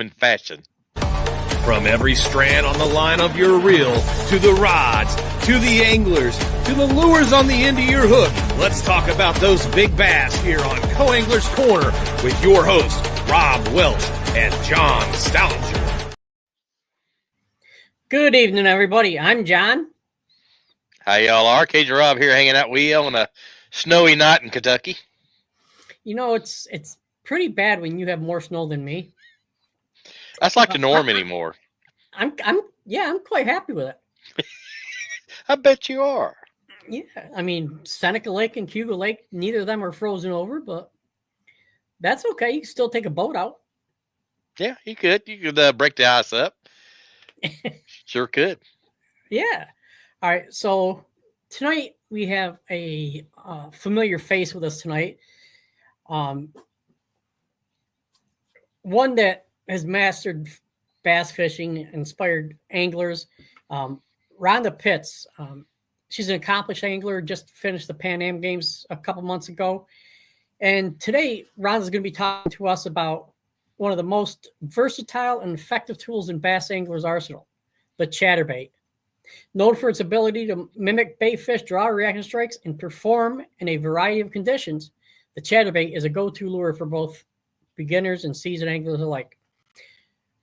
in fashion. From every strand on the line of your reel, to the rods, to the anglers, to the lures on the end of your hook, let's talk about those big bass here on Co-Angler's Corner with your hosts, Rob Welch and John Stoudinger. Good evening, everybody. I'm John. Hi, y'all are. Cajun Rob here hanging out with you on a snowy night in Kentucky. You know, it's pretty bad when you have more snow than me. That's like the norm anymore. I'm quite happy with it. I bet you are. Yeah, I mean, Seneca Lake and Cuba Lake, neither of them are frozen over, but that's okay. You can still take a boat out. Yeah, you could. You could break the ice up. Sure could. Yeah. All right. So tonight we have a familiar face with us tonight. One that has mastered bass fishing, inspired anglers. Rhonda Pitts. She's an accomplished angler, just finished the Pan Am Games a couple months ago. And today, Rhonda's going to be talking to us about one of the most versatile and effective tools in bass anglers' arsenal, the chatterbait. Known for its ability to mimic bait fish, draw reaction strikes, and perform in a variety of conditions, the chatterbait is a go-to lure for both beginners and seasoned anglers alike.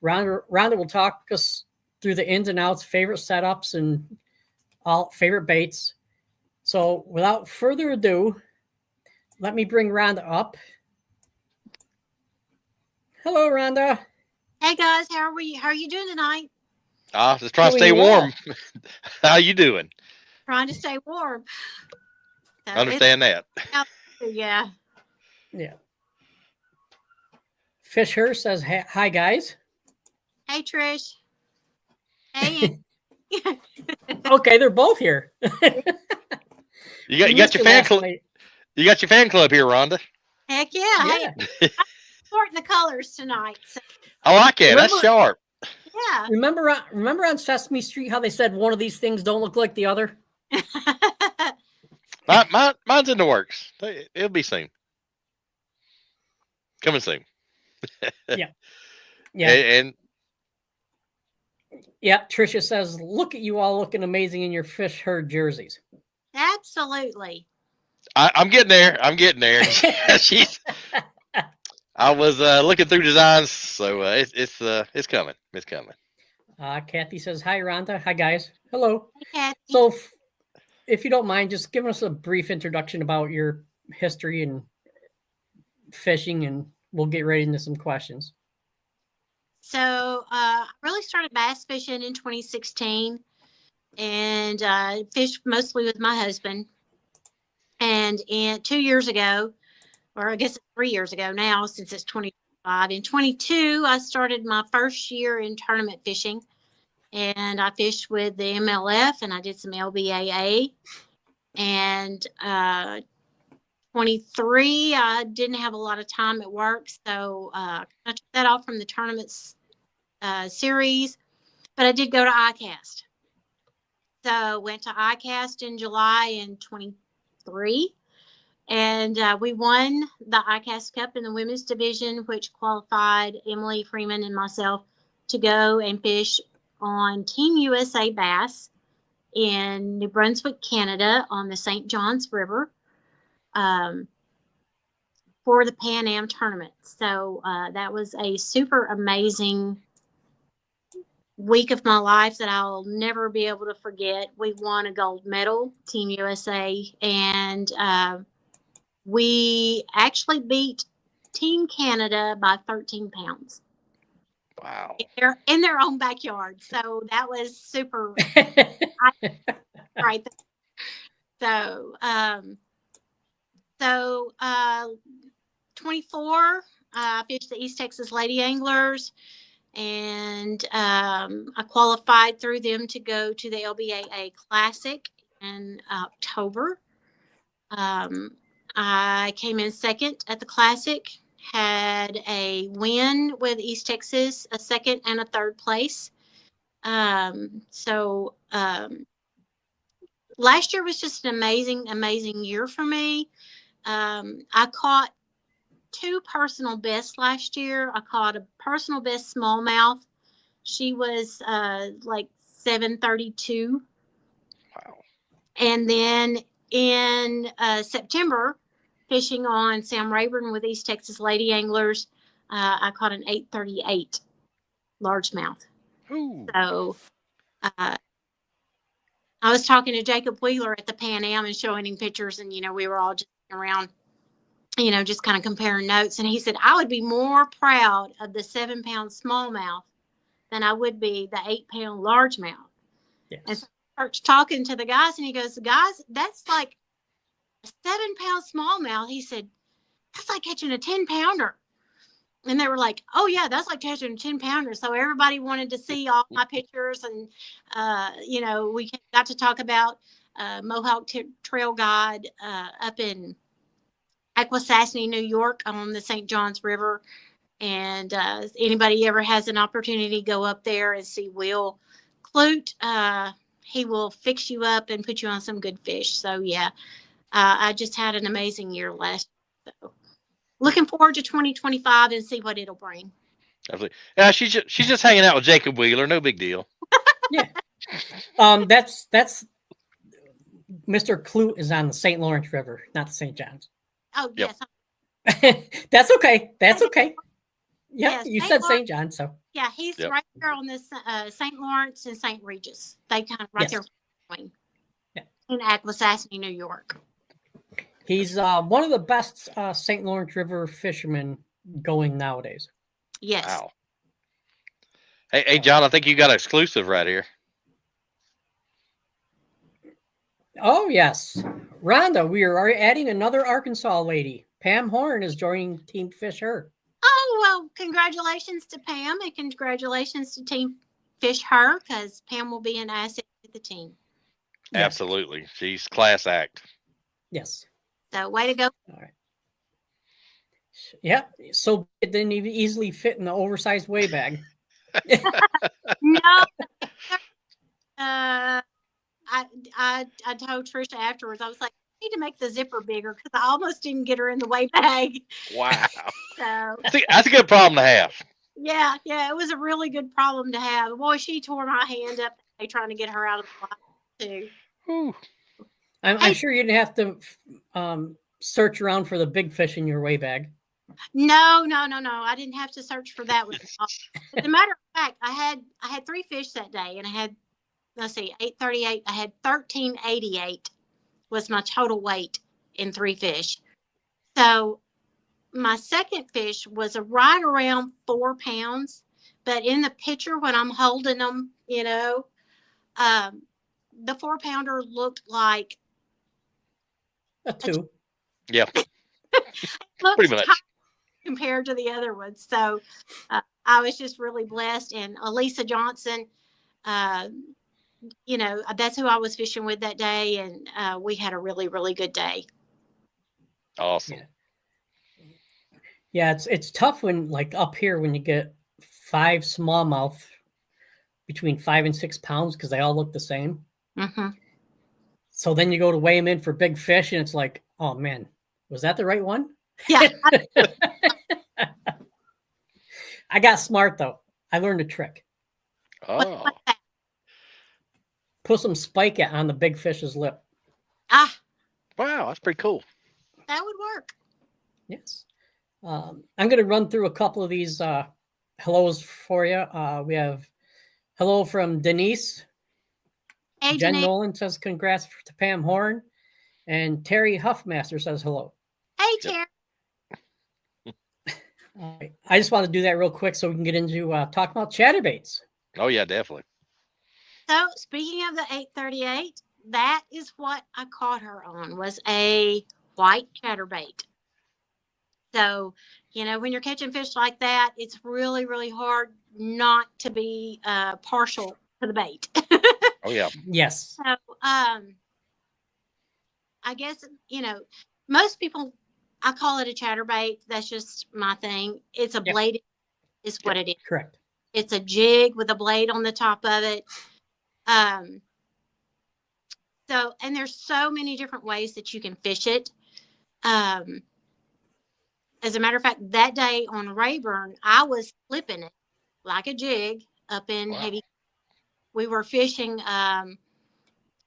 Rhonda will talk us through the ins and outs, favorite setups, and all favorite baits. So without further ado, let me bring Rhonda up. Hello, Rhonda. Hey guys, how are you doing tonight? Just trying to stay warm. How you doing? Trying to stay warm. So Understand that. Yeah. Yeah. Fisher says, hi, guys. Hey, Trish. Hey. Okay, they're both here. You got your fan club. You got your fan club here, Rhonda. Heck yeah. Hey, I'm sporting the colors tonight. So. I like it. That's sharp. Yeah. Remember on Sesame Street how they said one of these things don't look like the other? Mine's in the works. It'll be soon. Coming soon. Yeah. And yeah, Tricia says, look at you all looking amazing in your fish herd jerseys. Absolutely. I'm getting there. I was looking through designs, so it's coming. It's coming. Kathy says, hi, Rhonda. Hi, guys. Hello. Hey, Kathy. So if you don't mind, just give us a brief introduction about your history and fishing, and we'll get right into some questions. So I really started bass fishing in 2016, and fished mostly with my husband. And 2 years ago, or I guess 3 years ago now, since it's 2025, in 22, I started my first year in tournament fishing, and I fished with the MLF, and I did some LBAA. And 23, I didn't have a lot of time at work, so I took that off from the tournaments series, but I did go to ICAST. So went to ICAST in July in 23, and we won the ICAST Cup in the women's division, which qualified Emily Freeman and myself to go and fish on Team USA Bass in New Brunswick, Canada, on the St. Johns River for the Pan Am tournament. So that was a super amazing week of my life that I'll never be able to forget. We won a gold medal, Team USA, and we actually beat Team Canada by 13 pounds. Wow. In their own backyard. So that was super. Right. So, 24, I fished the East Texas Lady Anglers, and I qualified through them to go to the LBAA Classic in October. I came in second at the Classic, had a win with East Texas, a second and a third place. Last year was just an amazing year for me. I caught 2 personal bests last year. I caught a personal best smallmouth. She was like 732. Wow. And then in September, fishing on Sam Rayburn with East Texas Lady Anglers, I caught an 838 largemouth. Ooh. So I was talking to Jacob Wheeler at the Pan Am and showing him pictures, and we were all just around, just kind of comparing notes. And he said, I would be more proud of the 7-pound smallmouth than I would be the 8-pound largemouth. Yes. And so I started talking to the guys, and he goes, guys, that's like a 7-pound smallmouth. He said, that's like catching a 10-pounder. And they were like, oh, yeah, that's like catching a 10-pounder. So everybody wanted to see all my pictures. And, we got to talk about Mohawk Trail Guide up in Akwesasne, New York on the St. Johns River. And anybody ever has an opportunity, go up there and see Will Clute. He will fix you up and put you on some good fish. So, yeah, I just had an amazing year last year. So looking forward to 2025 and see what it'll bring. Absolutely. Yeah, she's just hanging out with Jacob Wheeler. No big deal. Yeah. That's Mr. Clute is on the St. Lawrence River, not the St. Johns. Oh, Yep. yes. That's okay. That's okay. Yeah, Yes, you St. said Lawrence. St. John, so Yeah, he's Yep. right there on this St. Lawrence and St. Regis. They kind of right Yes. there Yeah. in Akwesasne, New York. he's one of the best St. Lawrence River fishermen going nowadays. Yes. Wow. Hey, John, I think you got an exclusive right here. Oh, yes. Rhonda, we are adding another Arkansas lady. Pam Horn is joining Team Fish Her. Oh, well, congratulations to Pam and congratulations to Team Fish Her, because Pam will be an asset to the team. Yes. Absolutely. She's class act. Yes. So way to go. All right. Yeah. So it didn't even easily fit in the oversized weigh bag. No. I told Trisha afterwards, I was like, I need to make the zipper bigger because I almost didn't get her in the weigh bag. Wow. So That's a good problem to have. yeah, it was a really good problem to have. Boy, she tore my hand up trying to get her out of the box too. Whew. I'm sure you didn't have to search around for the big fish in your weigh bag. No. I didn't have to search for that one. As a matter of fact, I had 3 fish that day, and I had, let's see, 838. I had 1388 was my total weight in 3 fish. So my second fish was right around 4 pounds, but in the picture when I'm holding them, the 4-pounder looked like A 2. Yeah. looked Pretty much. tiny compared to the other ones. So I was just really blessed. And Elisa Johnson, that's who I was fishing with that day, and we had a really, really good day. Awesome. Yeah, it's tough when, like, up here when you get 5 smallmouth between 5 and 6 pounds because they all look the same. Mm-hmm. So then you go to weigh them in for big fish, and it's like, oh man, was that the right one? Yeah. I got smart though. I learned a trick. Oh. What's that? Put some spike on the big fish's lip. Wow, That's pretty cool. that would work. Yes. I'm going to run through a couple of these hellos for you. We have hello from Denise. Hey, Jen Denise. Nolan says congrats to Pam Horn. And Terry Huffmaster says hello. Hey, Terry. I just want to do that real quick so we can get into talking about chatterbaits. Oh, yeah, definitely. So speaking of the 838, that is what I caught her on, was a white chatterbait. So, when you're catching fish like that, it's really, really hard not to be partial to the bait. Oh, yeah. Yes. So, I guess, most people, I call it a chatterbait. That's just my thing. It's a blade is what it is. Correct. It's a jig with a blade on the top of it. So, and there's so many different ways that you can fish it. as a matter of fact, that day on Rayburn, I was flipping it like a jig up in Wow. heavy. We were fishing.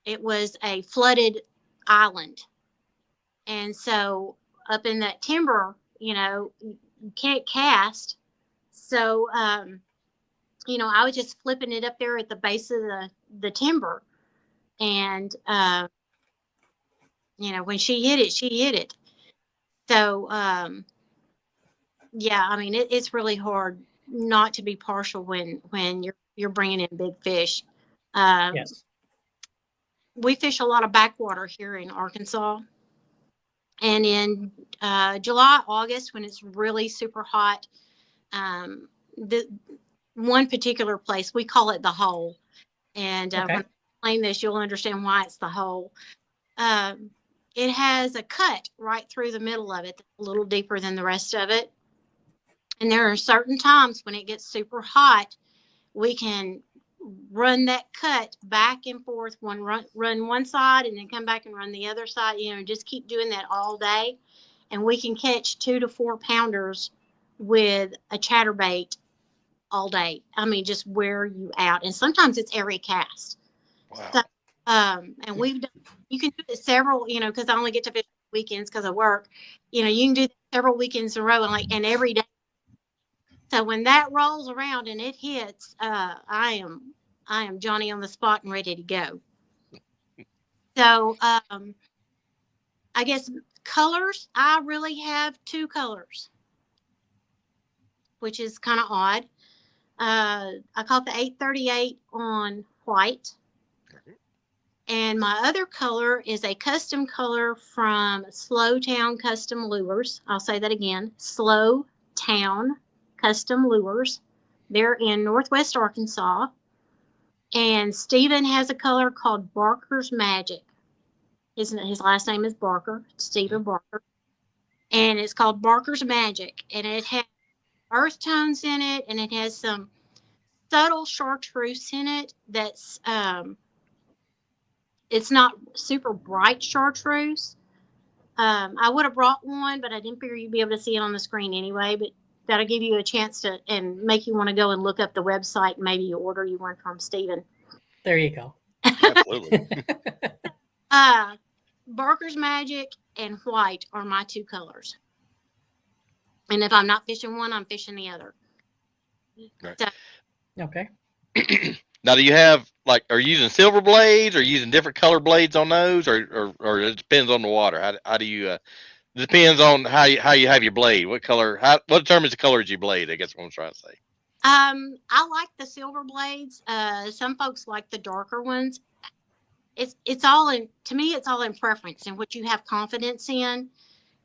It was a flooded island. And so up in that timber, you can't cast. So, I was just flipping it up there at the base of the timber. And, when she hit it, she hit it. So, yeah, I mean, it's really hard not to be partial when you're bringing in big fish. Yes. We fish a lot of backwater here in Arkansas. And in July, August, when it's really super hot, the one particular place, we call it the hole. And Okay. when I explain this, you'll understand why it's the hole. It has a cut right through the middle of it, that's a little deeper than the rest of it. And there are certain times when it gets super hot, we can run that cut back and forth, run one side and then come back and run the other side, just keep doing that all day. And we can catch 2 to 4 pounders with a chatterbait all day. I mean, just wear you out. And sometimes it's every cast. Wow. So, and you can do it several, because I only get to fish weekends because of work. You can do several weekends in a row and every day. So when that rolls around and it hits, I am Johnny on the spot and ready to go. So I guess colors, I really have 2 colors, which is kind of odd. I caught the 838 on white. And my other color is a custom color from Slow Town Custom Lures. I'll say that again, Slow Town Custom Lures. They're in Northwest Arkansas. And Stephen has a color called Barker's Magic. His last name is Barker, Stephen Barker. And it's called Barker's Magic. And it has earth tones in it, and it has some subtle chartreuse in it that's it's not super bright chartreuse. I would have brought one, but I didn't figure you'd be able to see it on the screen anyway. But that'll give you a chance to and make you want to go and look up the website and maybe you order you one from Stephen. There you go. Absolutely. Barker's Magic and white are my 2 colors. And if I'm not fishing one, I'm fishing the other. Right. So, Okay. Now, do you have are you using silver blades, or using different color blades on those, or it depends on the water? How do you? It depends on how you have your blade. What color? What determines the color of your blade? I guess what I'm trying to say. I like the silver blades. Some folks like the darker ones. It's all in, to me, it's all in preference and what you have confidence in.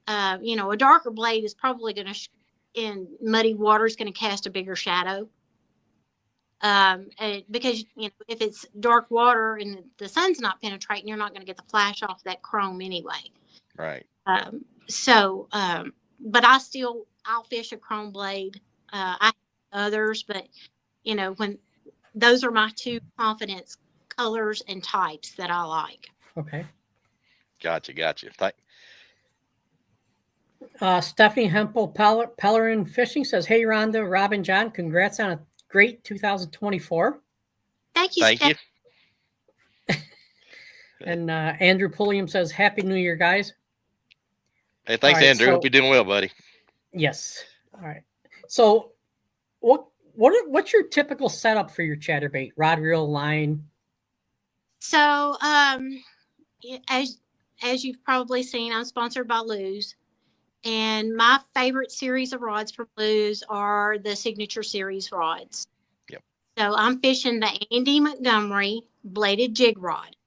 A darker blade is probably going to, in muddy water, is going to cast a bigger shadow. Because, if it's dark water and the sun's not penetrating, you're not going to get the flash off that chrome anyway. Right. But I'll fish a chrome blade. I have others, but, when those are my 2 confidence colors and types that I like. Okay. Gotcha. Stephanie Hempel Pellerin Fishing says, "Hey Rhonda, Rob, and John, congrats on a great 2024." Thank you. Thank you. And Andrew Pulliam says, "Happy New Year, guys." Hey, thanks, All right, Andrew. Hope you're doing well, buddy. Yes. All right. So, what's your typical setup for your chatterbait? Rod, reel, line? So, as you've probably seen, I'm sponsored by Lew's, and my favorite series of rods from Lew's are the Signature Series rods. Yep. So I'm fishing the Andy Montgomery bladed jig rod,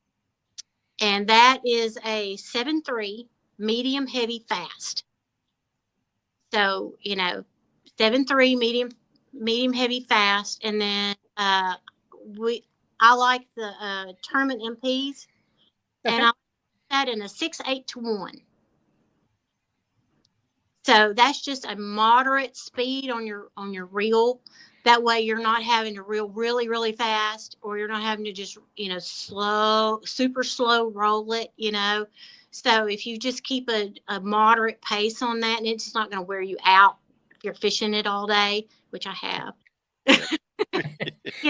and that is a 7.3 medium heavy fast. So 7.3 medium heavy fast, and then I like the tournament MPs, and I like that in a 6/8 to 1. So that's just a moderate speed on your reel. That way you're not having to reel really, really fast, or you're not having to just, super slow roll it, So if you just keep a moderate pace on that, and it's not going to wear you out if you're fishing it all day, which I have.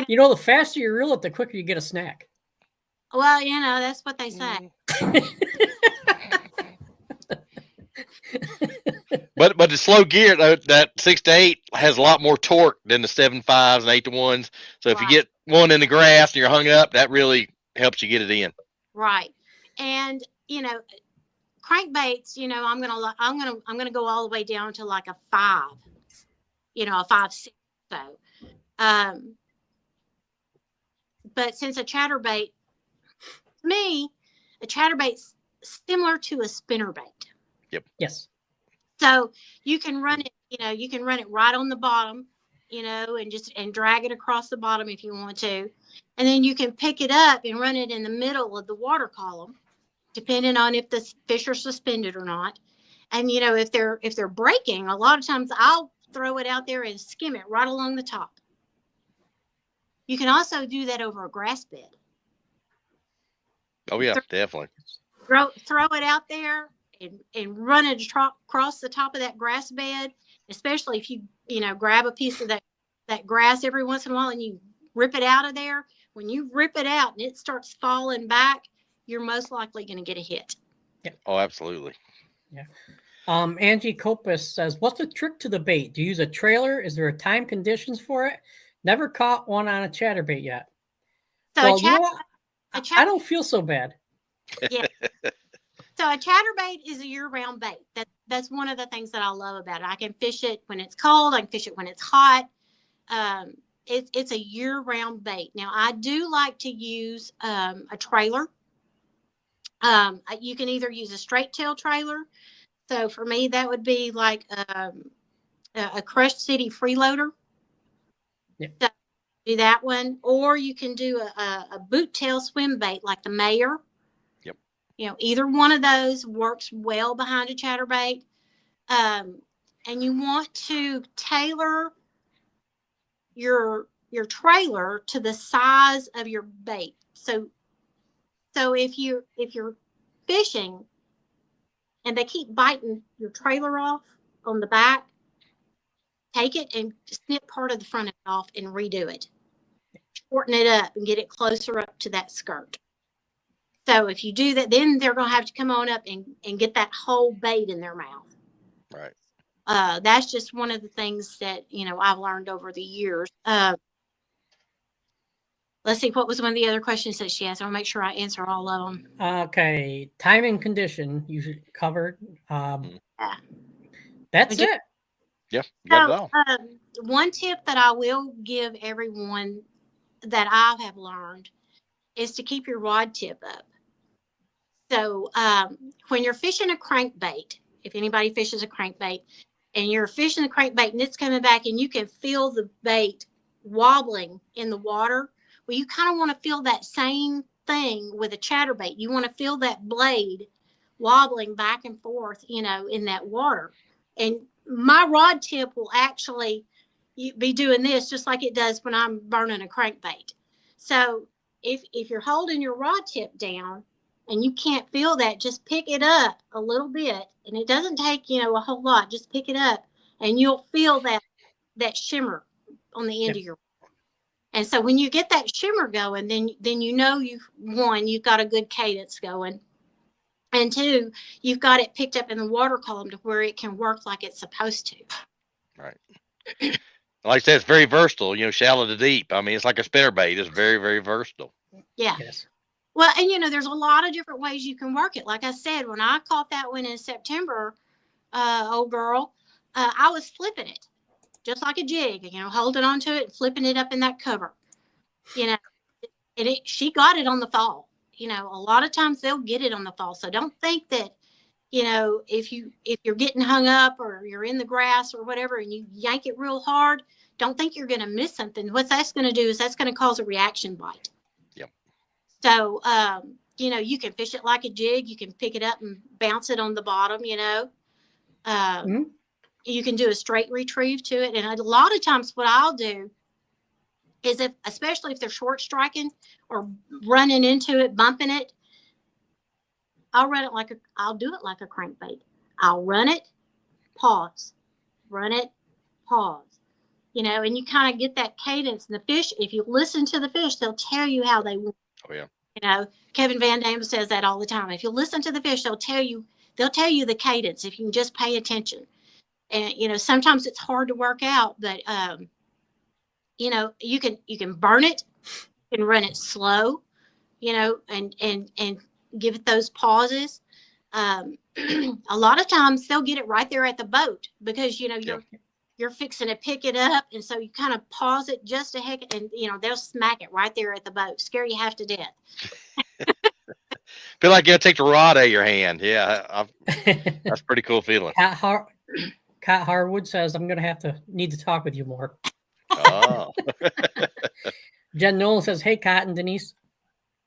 You know, the faster you reel it, the quicker you get a snack. Well, you know, that's what they say. But the slow gear, that 6 to 8 has a lot more torque than the 7.5s and 8 to 1s. So if you get one in the grass and you're hung up, that really helps you get it in. Right. And you know, crankbaits, you know, I'm gonna go all the way down to like a 5, you know, a 5.6. So, but since a chatterbait, to me, a chatterbait's similar to a spinnerbait. Yep. Yes. So you can run it, you know, you can run it right on the bottom, you know, and drag it across the bottom if you want to. And then you can pick it up and run it in the middle of the water column, depending on if the fish are suspended or not. And, you know, if they're breaking, a lot of times I'll throw it out there and skim it right along the top. You can also do that over a grass bed. Oh, yeah, definitely. Throw it out there and run it across the top of that grass bed, especially if you know, grab a piece of that grass every once in a while and you rip it out of there. When you rip it out and it starts falling back, you're most likely going to get a hit. Yeah. Oh, absolutely. Yeah. Angie Copus says, what's the trick to the bait? Do you use a trailer? Is there a time conditions for it? Never caught one on a chatterbait yet. So well, you know what? I don't feel so bad. Yeah. So a chatterbait is a year-round bait. That's one of the things that I love about it. I can fish it when it's cold. I can fish it when it's hot. It's a year-round bait. Now, I do like to use a trailer. You can either use a straight tail trailer. So for me, that would be like a Crush City freeloader. Yeah. So do that one, or you can do a boot tail swim bait like the Mayor. Yep. You know, either one of those works well behind a chatterbait. And you want to tailor your trailer to the size of your bait. So if you're fishing and they keep biting your trailer off on the back, take it and snip part of the front of it off and redo it. Shorten it up and get it closer up to that skirt. So if you do that, then they're going to have to come on up and get that whole bait in their mouth. Right. That's just one of the things that, you know, I've learned over the years. Let's see, what was one of the other questions that she asked? I'll make sure I answer all of them. Okay. Time and condition you covered. That's it. Yeah, you got it all. One tip that I will give everyone that I have learned is to keep your rod tip up. So when you're fishing a crankbait, if anybody fishes a crankbait, and you're fishing the crankbait and it's coming back and you can feel the bait wobbling in the water, well, you kind of want to feel that same thing with a chatterbait. You want to feel that blade wobbling back and forth, you know, in that water. And my rod tip will actually be doing this just like it does when I'm burning a crankbait. So if you're holding your rod tip down and you can't feel that, just pick it up a little bit. And it doesn't take, you know, a whole lot. Just pick it up and you'll feel that shimmer on the end of your. And so when you get that shimmer going, then you know you've got a good cadence going. And 2, you've got it picked up in the water column to where it can work like it's supposed to. Right. Like I said, it's very versatile, you know, shallow to deep. I mean, it's like a spinnerbait. It's very, very versatile. Yeah. Yes. Well, and you know, there's a lot of different ways you can work it. Like I said, when I caught that one in September, old girl, I was flipping it just like a jig, you know, holding onto it and flipping it up in that cover, you know, and she got it on the fall. You know, a lot of times they'll get it on the fall. So don't think that, you know, if you're getting hung up or you're in the grass or whatever and you yank it real hard, don't think you're going to miss something. What that's going to do is that's going to cause a reaction bite. Yep. So, you know, you can fish it like a jig. You can pick it up and bounce it on the bottom, you know. You can do a straight retrieve to it. And a lot of times what I'll do is especially if they're short striking or running into it, bumping it, I'll do it like a crankbait. I'll run it, pause, run it, pause. And you kind of get that cadence. And the fish, if you listen to the fish, they'll tell you how they want. Oh yeah. Kevin Van Dam says that all the time. If you listen to the fish, they'll tell you the cadence if you can just pay attention. And sometimes it's hard to work out, but you can burn it, you can run it slow, and give it those pauses. A lot of times they'll get it right there at the boat because you're fixing to pick it up, and so you kind of pause it just a heck, and they'll smack it right there at the boat, scare you half to death. Feel like you gotta take the rod out of your hand. Yeah, that's a pretty cool feeling. Cat Harwood says, I'm going to need to talk with you more. Oh. Jen Nolan says, hey, Cat and Denise.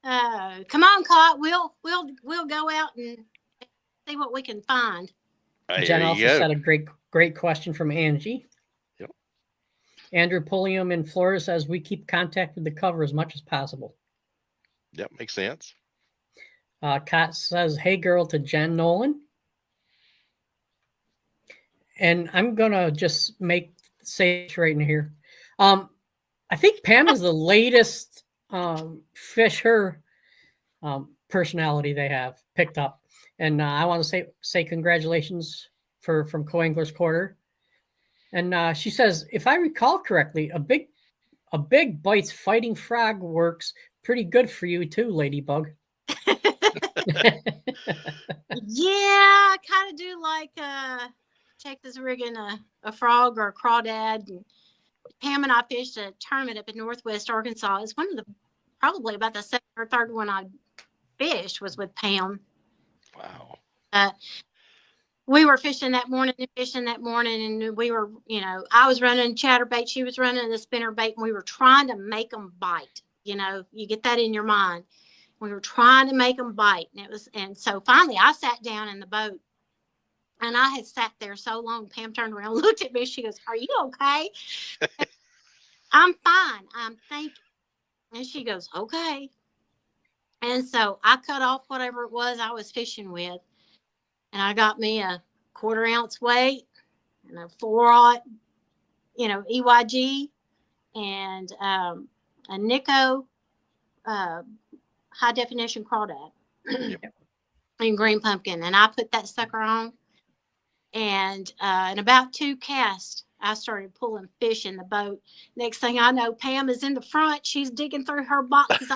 Come on, Cot. We'll go out and see what we can find. Jen also said a great question from Angie. Yep. Andrew Pulliam in Florida says, we keep contact with the cover as much as possible. Yep, makes sense. Kat says, hey, girl, to Jen Nolan. And I'm going to just say it right in here. I think Pam is the latest fisher personality they have picked up. And I want to say congratulations from Co-Anglers Quarter. And she says, if I recall correctly, a big bites fighting frog works pretty good for you too, Ladybug. Yeah, I kind of do like Texas rigging a frog or a crawdad. And Pam and I fished a tournament up in Northwest Arkansas. It's probably about the second or third one I fished was with Pam. Wow. We were fishing that morning, and we were, I was running chatterbait, she was running the spinner bait, and we were trying to make them bite. You get that in your mind. We were trying to make them bite, and so finally I sat down in the boat, and I had sat there so long. Pam turned around, looked at me, she goes, "Are you okay?" "I'm fine, I'm thinking." And she goes, "Okay." And so I cut off whatever it was I was fishing with, and I got me a 1/4 ounce weight and a 4/0, EYG, and a Nico high definition crawdad and green pumpkin. And I put that sucker on, and in about 2 casts, I started pulling fish in the boat. Next thing I know, Pam is in the front. She's digging through her boxes.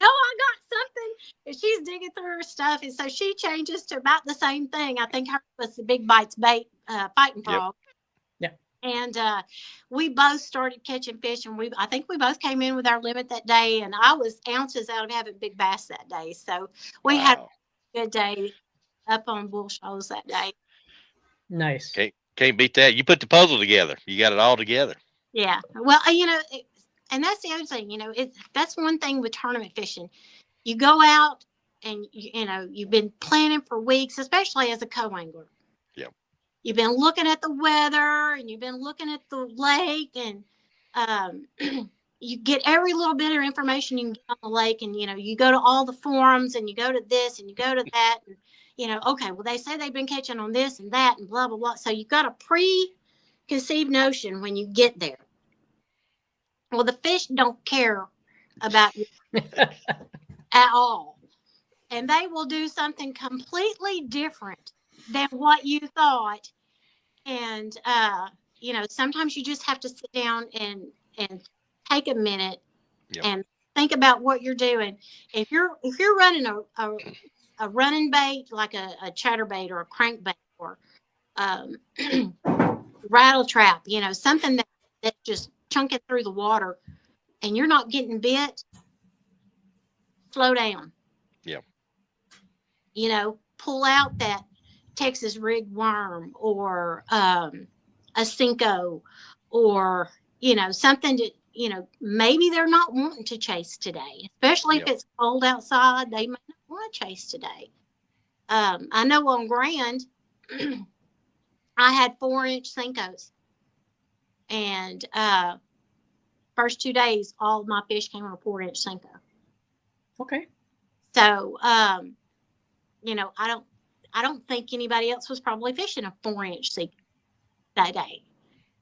No, I got something. And she's digging through her stuff. And so she changes to about the same thing. I think hers was the big bites bait, fighting frog. Yep. And we both started catching fish. And I think we both came in with our limit that day. And I was ounces out of having big bass that day. So we had a good day up on Bull Shoals that day. Nice. Can't beat that. You put the puzzle together. You got it all together. Yeah. Well, and that's the other thing, that's one thing with tournament fishing. You go out and, you've been planning for weeks, especially as a co-angler. Yep. You've been looking at the weather, and you've been looking at the lake, and you get every little bit of information you can get on the lake, and, you go to all the forums, and you go to this, and you go to that, and, okay, well, they say they've been catching on this and that and blah, blah, blah. So you've got a preconceived notion when you get there. Well, the fish don't care about you at all. And they will do something completely different than what you thought. And, sometimes you just have to sit down and take a minute and think about what you're doing. If you're running a running bait, like a chatterbait or a crankbait or rattle trap, something that's just chunking through the water, and you're not getting bit, slow down. Yep. Pull out that Texas rig worm or a Cinco or, something that, maybe they're not wanting to chase today, especially if it's cold outside. They may not want to chase today. I know on Grand, I had 4-inch Cincos. And first 2 days, all of my fish came on a 4-inch Cinco. Okay. So, you know, I don't think anybody else was probably fishing a 4-inch sea that day.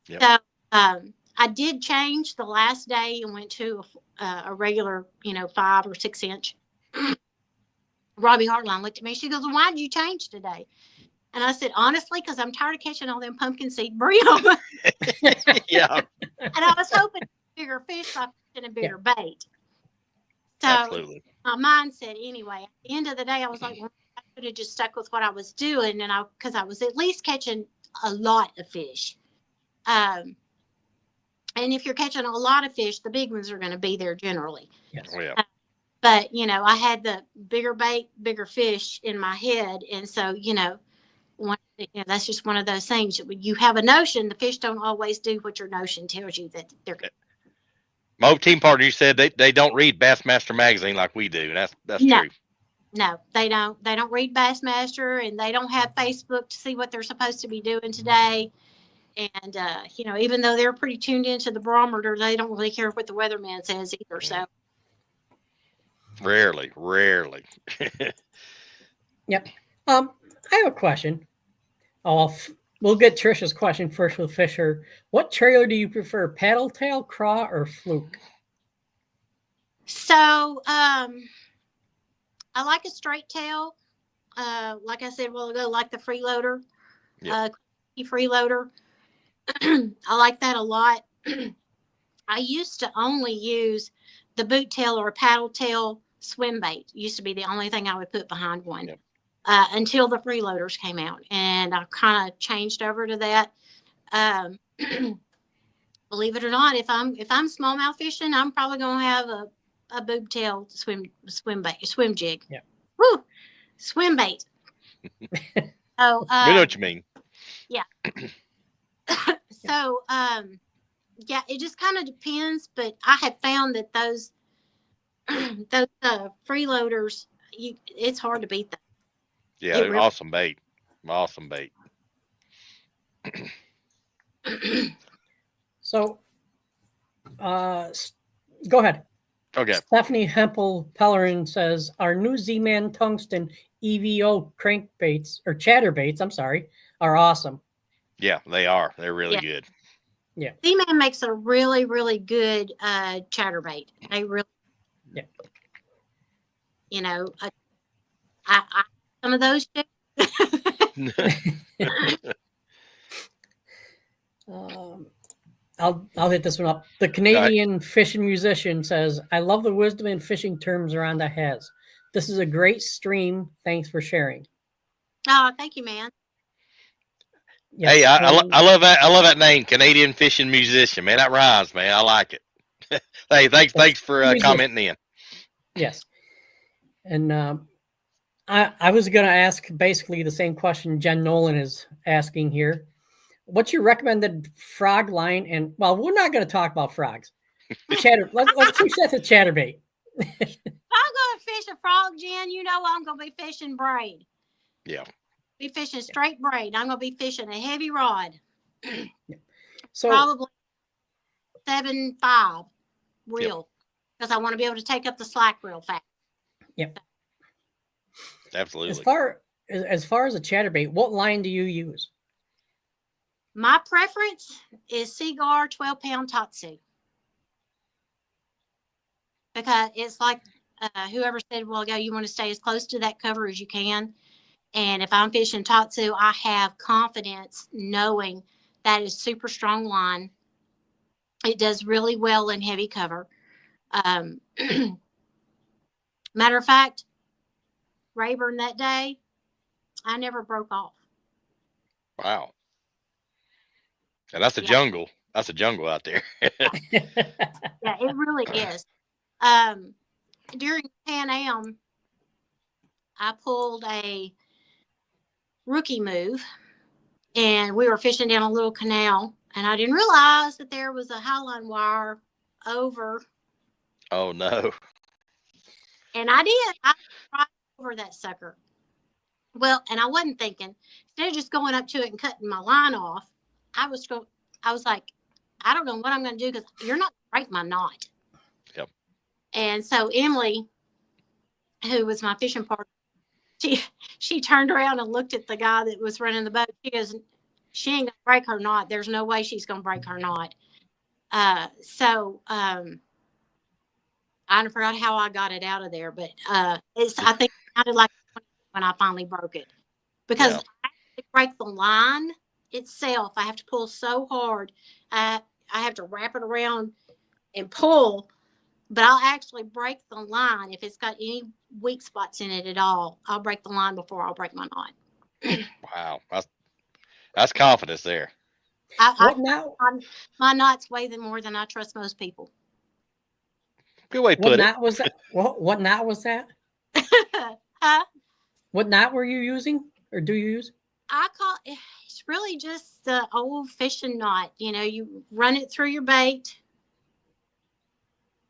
Yep. So, I did change the last day and went to a regular, 5 or 6 inch. Robbie Hartline looked at me. She goes, well, why did you change today? And I said, honestly, because I'm tired of catching all them pumpkin seed brim. Yeah, And I was hoping bigger fish by fishing a bigger bait. So absolutely. my mindset anyway, at the end of the day, I was like, well, I could have just stuck with what I was doing. And because I was at least catching a lot of fish. And if you're catching a lot of fish, the big ones are going to be there generally. Yes. Oh, yeah. But, I had the bigger bait, bigger fish in my head. And so, that's just one of those things. You have a notion, the fish don't always do what your notion tells you that they're going to. My old team partner, you said they don't read Bassmaster magazine like we do. And that's No. true. No, they don't. They don't read Bassmaster, and they don't have Facebook to see what they're supposed to be doing today. And, even though they're pretty tuned into the barometer, they don't really care what the weatherman says either. So. Rarely. Yep. I have a question. We'll get Trisha's question first with Fisher. What trailer do you prefer, paddle tail, craw, or fluke? So, I like a straight tail. Like I said a while ago, like the freeloader, freeloader. I like that a lot. I used to only use the boot tail or paddle tail swim bait. Used to be the only thing I would put behind one. Yep. Until the freeloaders came out, and I kind of changed over to that. Believe it or not, if I'm smallmouth fishing, I'm probably gonna have a boob tail swim jig. Yeah. Woo, swim bait. So We know what you mean. Yeah. So yeah, it just kind of depends, but I have found that those freeloaders, it's hard to beat them. Yeah, really, awesome bait. So, go ahead. Okay. Stephanie Hempel Pellerin says our new Z-Man tungsten EVO crankbaits or chatterbaits, are awesome. Yeah, they are. They're really good. Yeah. Z-Man makes a really, really good chatterbait. They really. Yeah. I some of those. I'll hit this one up. The Canadian fishing musician says, I love the wisdom and fishing terms Rhonda has. This is a great stream. Thanks for sharing. Oh, thank you, man. Yes. Hey, I love that. I love that name, Canadian fishing musician, man. That rhymes, man. I like it. Hey, thanks for commenting in. Yes. And I was going to ask basically the same question Jen Nolan is asking here. What's your recommended frog line? And we're not going to talk about frogs. Let's switch that to chatterbait. If I'm going to fish a frog, Jen, I'm going to be fishing braid. Yeah. Be fishing straight braid. I'm going to be fishing a heavy rod. So probably 7.5 reel, because I want to be able to take up the slack real fast. Yep. Absolutely. As far as a chatterbait, what line do you use? My preference is Seaguar 12-pound Tatsu, because it's like whoever said, well, you want to stay as close to that cover as you can. And if I'm fishing Tatsu, I have confidence knowing that is super strong line. It does really well in heavy cover. Matter of fact, Rayburn that day, I never broke off. Wow. And that's a jungle. That's a jungle out there. Yeah, it really is. During Pan Am, I pulled a rookie move, and we were fishing down a little canal, and I didn't realize that there was a highline wire over. Oh no. And I did. I right over that sucker. Well, and I wasn't thinking. Instead of just going up to it and cutting my line off, I was like, I don't know what I'm going to do, because you're not going to break my knot. Yep. And so Emily who was my fishing partner, she turned around and looked at the guy that was running the boat. She goes, she ain't gonna break her knot. There's no way she's gonna break her knot. I forgot how I got it out of there, but I think it sounded like when I finally broke it, because I have to break the line itself. I have to pull so hard. I have to wrap it around and pull, but I'll actually break the line if it's got any weak spots in it at all. I'll break the line before I'll break my knot. Wow, that's confidence there. My knots weigh more than I trust most people. Good way to put What it. knot was that? What knot was that? Huh? What knot were you using, or do you use? It's really just the old fishing knot. You know, you run it through your bait.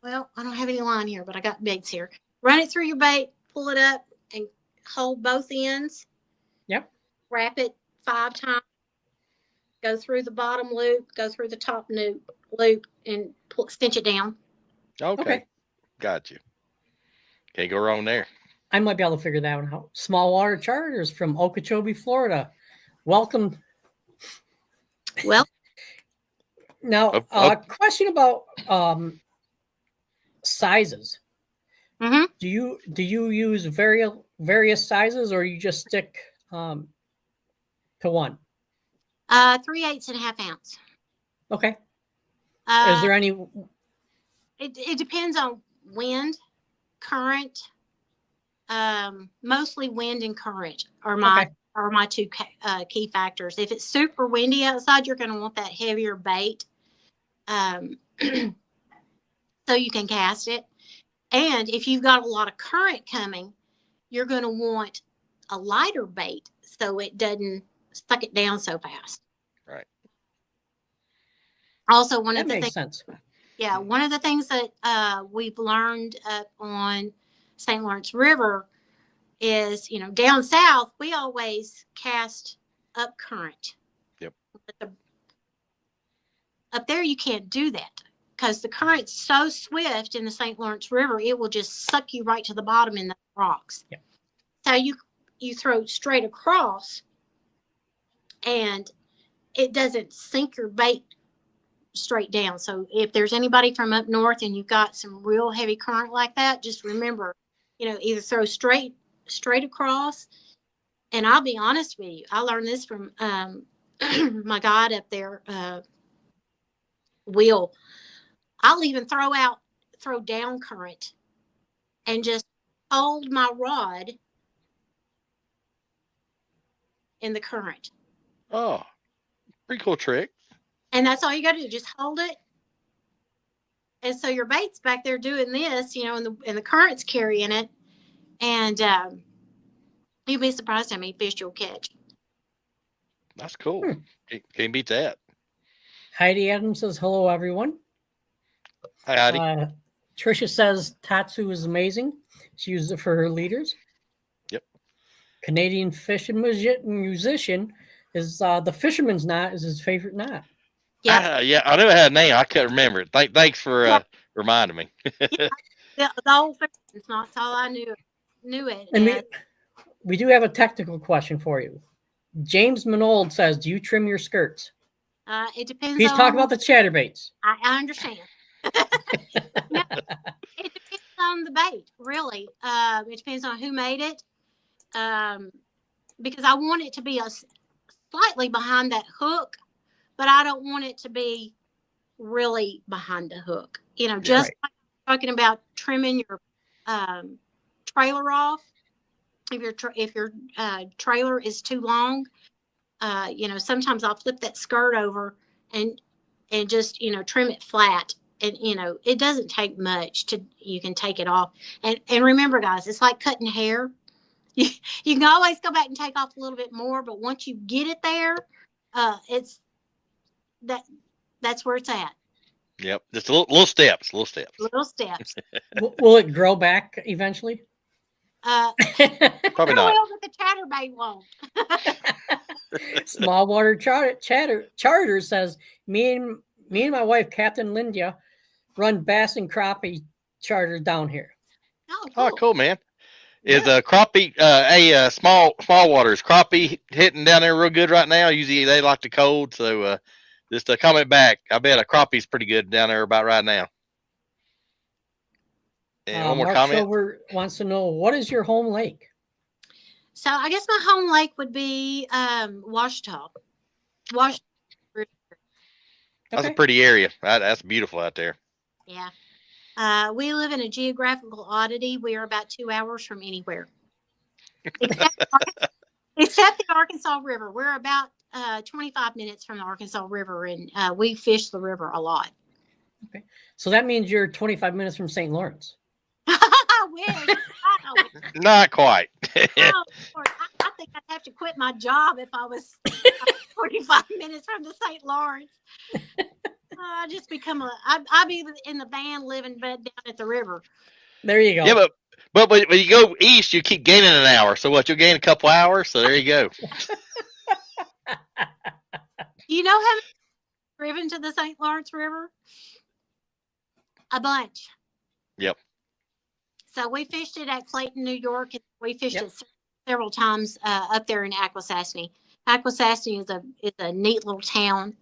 Well, I don't have any line here, but I got baits here. Run it through your bait, pull it up, and hold both ends. Yep. Wrap it 5 times. Go through the bottom loop, go through the top loop, and cinch it down. Okay. Got you. Can't go wrong there. I might be able to figure that one out. Small Water Charters from Okeechobee, Florida. Welcome. Well, now, question about sizes. Mm-hmm. Do you use various sizes, or you just stick to one? 3/8 and a half ounce. Okay. Is there any? It depends on wind, current. Mostly wind and current are my two key factors. If it's super windy outside, you're going to want that heavier bait, so you can cast it. And if you've got a lot of current coming, you're going to want a lighter bait so it doesn't suck it down so fast. Right. Also, one That of the makes things. sense. Yeah, one of the things that we've learned on St. Lawrence River is, you know, down south, we always cast up current. Yep. Up there, you can't do that because the current's so swift in the St. Lawrence River, it will just suck you right to the bottom in the rocks. Yep. So you throw straight across, and it doesn't sink your bait straight down. So if there's anybody from up north and you've got some real heavy current like that, just remember, you know, either throw straight across. And I'll be honest with you, I learned this from my guide up there, Will. I'll even throw down current and just hold my rod in the current. Oh, pretty cool trick. And that's all you got to do. Just hold it. And so your bait's back there doing this, you know, and the current's carrying it. And you'll be surprised how many fish you'll catch. That's cool. Can't beat that. Heidi Adams says, hello, everyone. Hi, Heidi. Tricia says, Tatsu is amazing. She uses it for her leaders. Yep. Canadian fishing musician is the fisherman's knot is his favorite knot. Yeah. Yeah, I knew it had a name. I couldn't remember it. Thanks for reminding me. The old fisherman's knot, that's all I knew it. And we do have a technical question for you. James Manold says, do you trim your skirts? It depends. He's talking about the chatterbaits. I understand. No, it depends on the bait, really. It depends on who made it. Because I want it to be slightly behind that hook, but I don't want it to be really behind the hook. You know, just like talking about trimming your trailer off. If your trailer is too long, you know, sometimes I'll flip that skirt over and just, you know, trim it flat. And, you know, it doesn't take much you can take it off. And remember, guys, it's like cutting hair. You can always go back and take off a little bit more, but once you get it there, that's where it's at. Yep, just little steps. Little steps. Will it grow back eventually? Probably not. Will, but the chatterbait won't. Small Water Charter says, me and my wife, Captain Linda, run bass and crappie charters down here. Oh, cool. Oh, cool, man. Is a crappie small waters crappie hitting down there real good right now? Usually they like the cold, so just a comment back. I bet a crappie's pretty good down there about right now. And one more Mark comment. Silver wants to know, what is your home lake? So I guess my home lake would be Washita. That's a pretty area. That's beautiful out there. Yeah. We live in a geographical oddity. We are about 2 hours from anywhere. Except the Arkansas River. We're about 25 minutes from the Arkansas River, and we fish the river a lot. Okay. So that means you're 25 minutes from St. Lawrence. I wish. Not quite. Oh, Lord, I think I'd have to quit my job if I was 45 minutes from the St. Lawrence. I just become I'd be in the van living bed down at the river. There you go. Yeah, but when you go east, you keep gaining an hour. So what? You'll gain a couple hours. So there you go. You know how many driven to the St. Lawrence River? A bunch. Yep. So we fished it at Clayton, New York, and we fished it several times up there in Akwesasne. Akwesasne is a neat little town.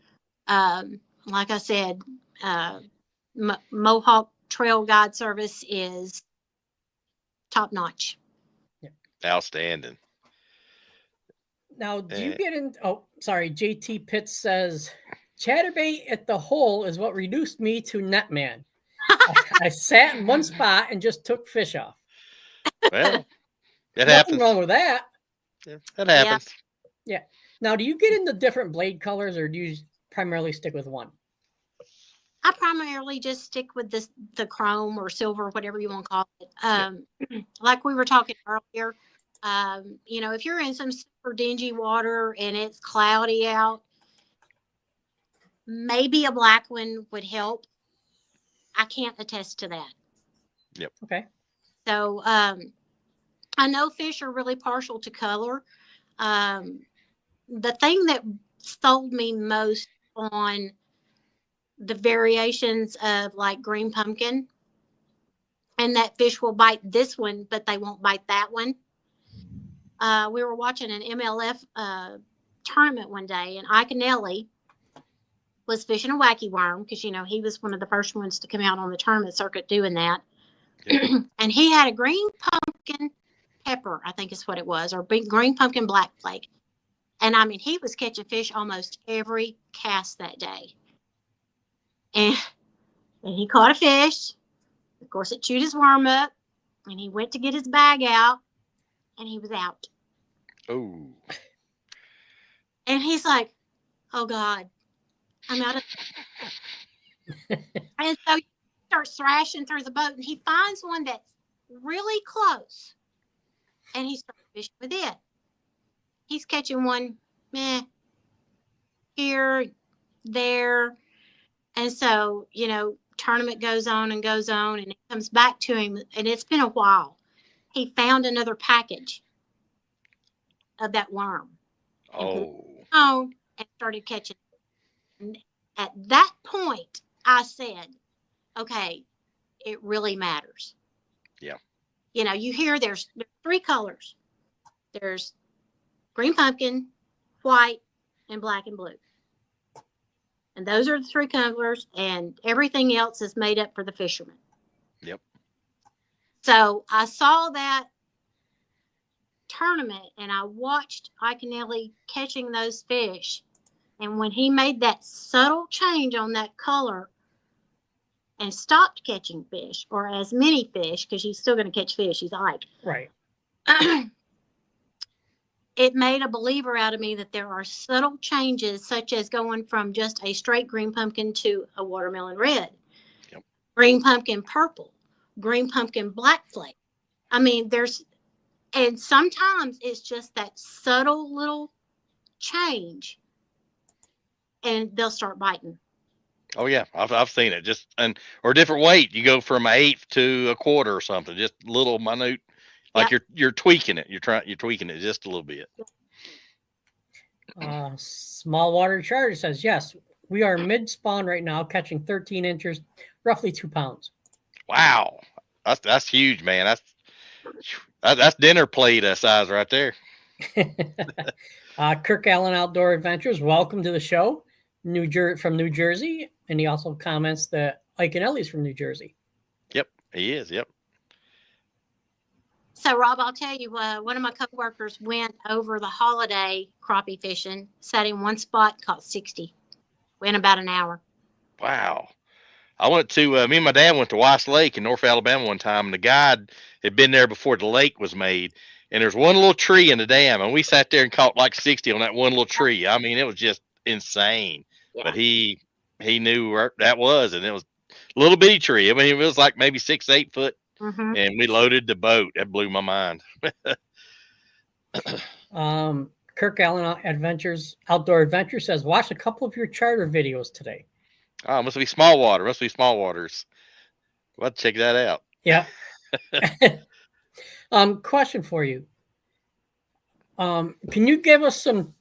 Like I said, Mohawk Trail Guide Service is top notch. Outstanding. Now, do you get in? Oh, sorry. JT Pitts says, chatterbait at the hole is what reduced me to netman. I sat in one spot and just took fish off. Well, it Nothing happens. wrong with that. Yeah, that happens. Yeah. Now, do you get into different blade colors, or do you primarily stick with one? I primarily just stick with the chrome or silver, whatever you want to call it. Like we were talking earlier, if you're in some super dingy water and it's cloudy out, maybe a black one would help. I can't attest to that. Yep. Okay. So I know fish are really partial to color. The thing that sold me most on the variations of like green pumpkin, and that fish will bite this one, but they won't bite that one. We were watching an MLF tournament one day, and Ike Nelly was fishing a wacky worm because, he was one of the first ones to come out on the tournament circuit doing that. Yeah. And he had a green pumpkin pepper, I think is what it was, or green pumpkin black flake. And I mean, he was catching fish almost every cast that day. And he caught a fish. Of course, it chewed his worm up, and he went to get his bag out, and he was out. Oh. And he's like, oh, God, I'm out of. And so he starts thrashing through the boat, and he finds one that's really close, and he starts fishing with it. He's catching one, here, there. And so, tournament goes on, and it comes back to him, and it's been a while. He found another package of that worm. And started catching. And at that point, I said, okay, it really matters. Yeah. You hear there's 3 colors. There's green pumpkin, white, and black and blue. And those are the 3 colors, and everything else is made up for the fishermen. Yep. So I saw that tournament, and I watched Ike Nelly catching those fish. And when he made that subtle change on that color and stopped catching fish, or as many fish, because he's still going to catch fish, he's Ike. Right. It made a believer out of me that there are subtle changes, such as going from just a straight green pumpkin to a watermelon red, green pumpkin purple, green pumpkin black flake. I mean, and sometimes it's just that subtle little change, and they'll start biting. Oh yeah, I've seen it. Or different weight. You go from 1/8 to 1/4 or something. Just little minute. Like you're tweaking it. You're tweaking it just a little bit. Small Water Charger says, yes, we are mid-spawn right now, catching 13 inches, roughly 2 pounds. Wow. That's huge, man. That's dinner plate size right there. Kirk Allen Outdoor Adventures, welcome to the show, from New Jersey, and he also comments that Ike and Ellie's from New Jersey. Yep, he is. Yep. So, Rob, I'll tell you, one of my coworkers went over the holiday crappie fishing, sat in one spot, caught 60 in about an hour. Wow. I went to me and my dad went to Weiss Lake in North Alabama one time, and the guide had been there before the lake was made. And there's one little tree in the dam, and we sat there and caught like 60 on that one little tree. I mean, it was just insane. Yeah. But he knew where that was, and it was a little bitty tree. I mean, it was like maybe 6, 8 foot, and we loaded the boat. That blew my mind. Kirk Allen Outdoor Adventure says, watch a couple of your charter videos today. Oh, must be small water. Must be small waters. We'll have to check that out. Yeah. Question for you. Can you give us some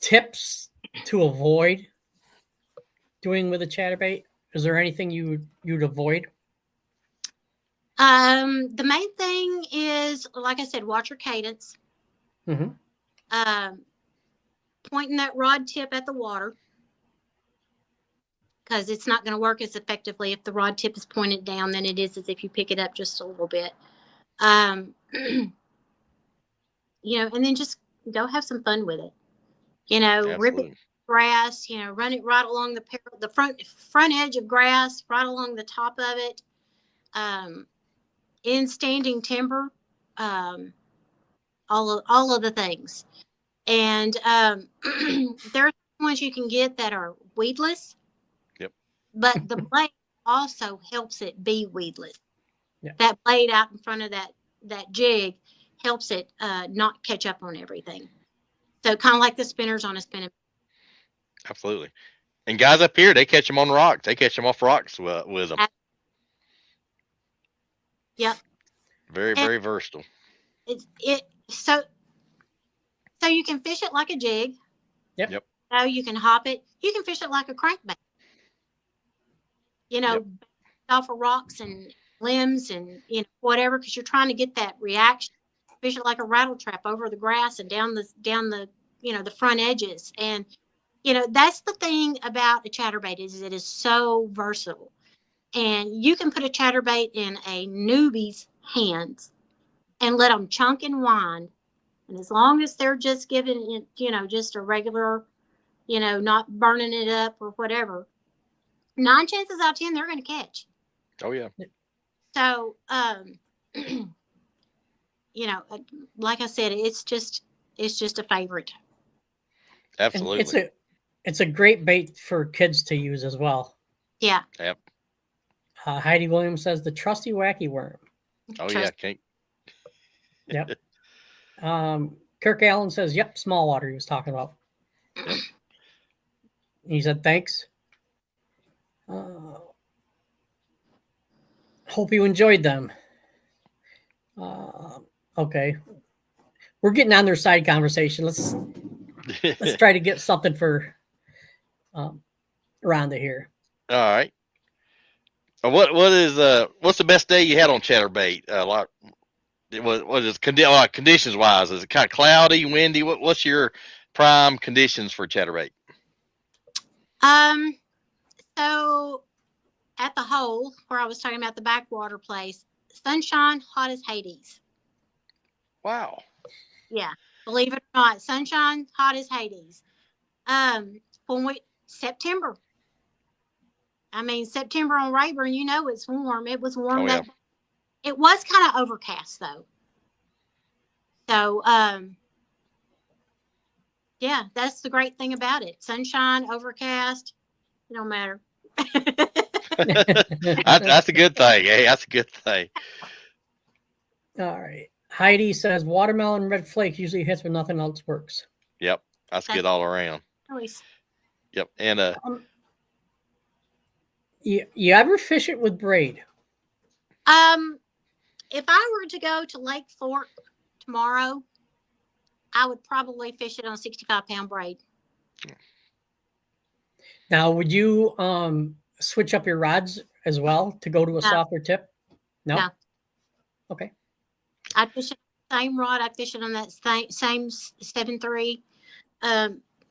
tips to avoid doing with a chatterbait? Is there anything you'd avoid? The main thing is, like I said, watch your cadence. Mm-hmm. Pointing that rod tip at the water, because it's not going to work as effectively if the rod tip is pointed down than it is as if you pick it up just a little bit. And then just go have some fun with it. Rip it grass, run it right along the front edge of grass, right along the top of it. In standing timber, all of the things. And there are ones you can get that are weedless. Yep. But the blade also helps it be weedless. Yeah. That blade out in front of that jig helps it not catch up on everything. So kind of like the spinners on a spinning. Absolutely. And guys up here, they catch them on rocks. They catch them off rocks with them. Yep. Very, very versatile. So you can fish it like a jig. Yep. So you can hop it. You can fish it like a crankbait. Off of rocks and limbs and whatever, because you're trying to get that reaction. Fish it like a rattle trap over the grass and down the the front edges. And that's the thing about a chatterbait is it is so versatile. And you can put a chatterbait in a newbie's hands and let them chunk and wind. And as long as they're just giving it, just a regular, not burning it up or whatever, 9 chances out of 10, they're going to catch. Oh, yeah. So, like I said, it's just a favorite. Absolutely. And it's a great bait for kids to use as well. Yeah. Yep. Heidi Williams says the trusty wacky worm. Oh, yeah. Can't. Yep. Kirk Allen says, yep, small water he was talking about. Yep. He said, thanks. Hope you enjoyed them. Okay. We're getting on their side conversation. Let's try to get something for Rhonda here. All right. What's the best day you had on chatterbait? What is conditions wise? Is it kind of cloudy, windy? What's your prime conditions for chatterbait? So at the hole where I was talking about the backwater place, sunshine, hot as Hades. Wow. Yeah, believe it or not, sunshine, hot as Hades. September. I mean, September on Rayburn, it's warm. It was warm. Oh, yeah. It was kind of overcast though. So, yeah, that's the great thing about it. Sunshine, overcast, it don't matter. That's a good thing. Hey, that's a good thing. All right. Heidi says watermelon red flake usually hits when nothing else works. Yep. That's good all around. Nice. Yep. And you ever fish it with braid? If I were to go to Lake Fork tomorrow, I would probably fish it on a 65-pound braid. Now, would you switch up your rods as well to go to a softer tip? No. No. Okay. I'd fish it same rod. I fish it on that same 7.3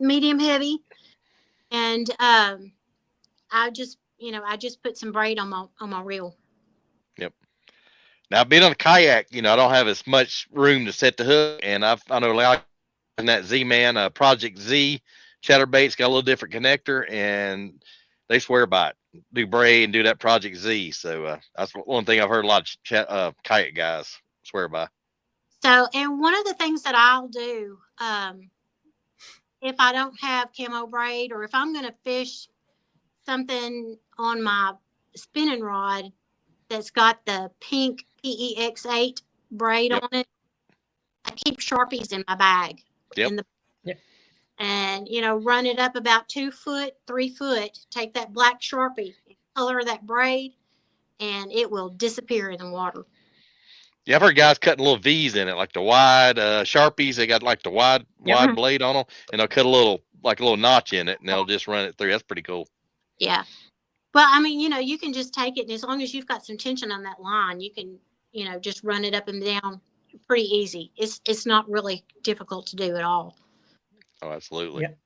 medium heavy, and I just put some braid on my reel. Yep. Now being on a kayak, I don't have as much room to set the hook, and I know like in that Z-Man Project Z chatterbait's got a little different connector, and they swear by it. Do braid and do that Project Z. So that's one thing I've heard a lot of kayak guys swear by. So, and one of the things that I'll do, if I don't have camo braid, or if I'm going to fish something on my spinning rod that's got the pink PEX8 braid Yep. on it, I keep Sharpies in my bag. Yep. And, run it up about 2 foot, 3 foot, take that black Sharpie, color that braid, and it will disappear in the water. Yeah, I've heard guys cutting little V's in it, like the wide Sharpies. They got like the wide blade on them, and they'll cut a little notch in it, and they'll just run it through. That's pretty cool. Yeah. Well, I mean, you can just take it, and as long as you've got some tension on that line, you can, just run it up and down pretty easy. It's not really difficult to do at all. Oh, absolutely. Yep.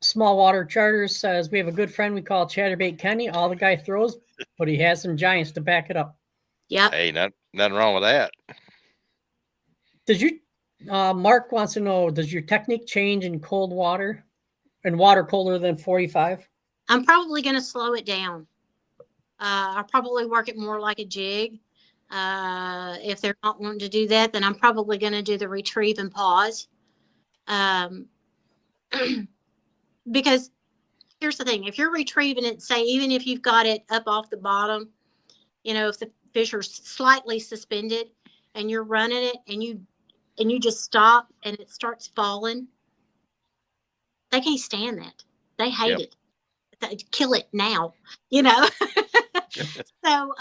Small Water Charters says, we have a good friend we call Chatterbait Kenny. All the guy throws, but he has some giants to back it up. Yep. Hey, nothing wrong with that. Does you, Mark wants to know, does your technique change in cold water and water colder than 45? I'm probably going to slow it down. I'll probably work it more like a jig. If they're not wanting to do that, then I'm probably going to do the retrieve and pause. Because here's the thing, if you're retrieving it, say, even if you've got it up off the bottom, if the fish are slightly suspended and you're running it and you just stop and it starts falling, they can't stand that. They hate it. They kill it now, So,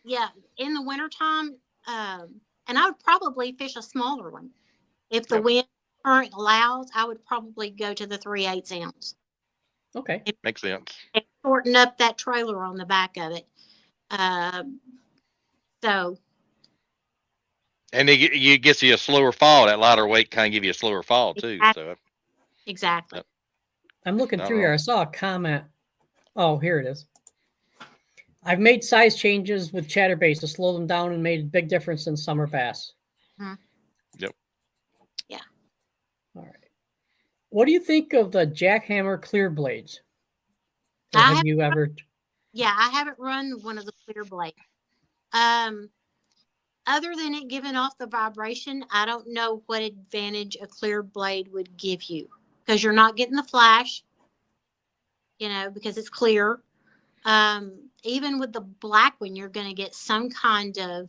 yeah, in the wintertime, and I would probably fish a smaller one. If the wind current allows, I would probably go to the 3/8 ounce. Okay. Makes sense. And shorten up that trailer on the back of it. So. And it gets you a slower fall. That lighter weight kind of give you a slower fall too. Exactly. So. I'm looking through here. I saw a comment. Oh, here it is. I've made size changes with chatterbaits to slow them down and made a big difference in summer bass. Yep. Yeah. All right. What do you think of the jackhammer clear blades? Have you ever? Yeah, I haven't run one of the clear blades. Other than it giving off the vibration, I don't know what advantage a clear blade would give you, because you're not getting the flash, because it's clear. Even with the black one, you're going to get some kind of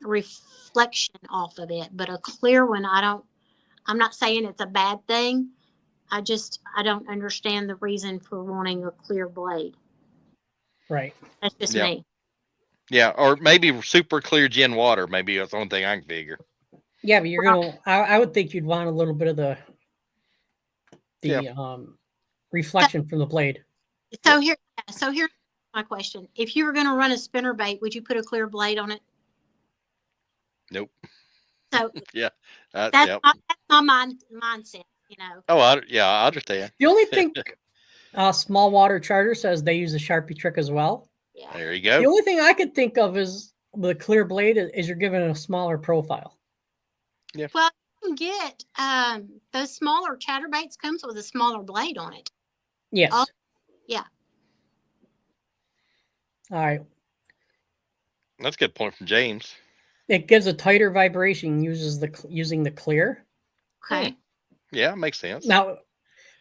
reflection off of it, but a clear one, I'm not saying it's a bad thing. I don't understand the reason for wanting a clear blade. Right. That's just me. Yeah, or maybe super clear gin water. Maybe that's the only thing I can figure. Yeah, but I would think you'd want a little bit of the reflection from the blade. So here's my question. If you were going to run a spinnerbait, would you put a clear blade on it? Nope. So yeah, that's my mindset, Oh, I understand. The only thing, Small Water Charter says they use a Sharpie trick as well. Yeah. There you go. The only thing I could think of is the clear blade is you're giving it a smaller profile. Yeah. Well, you can get those smaller chatterbaits comes with a smaller blade on it. Yes. Yeah. All right. That's a good point from James. It gives a tighter vibration using the clear. Okay. Yeah, makes sense. Now,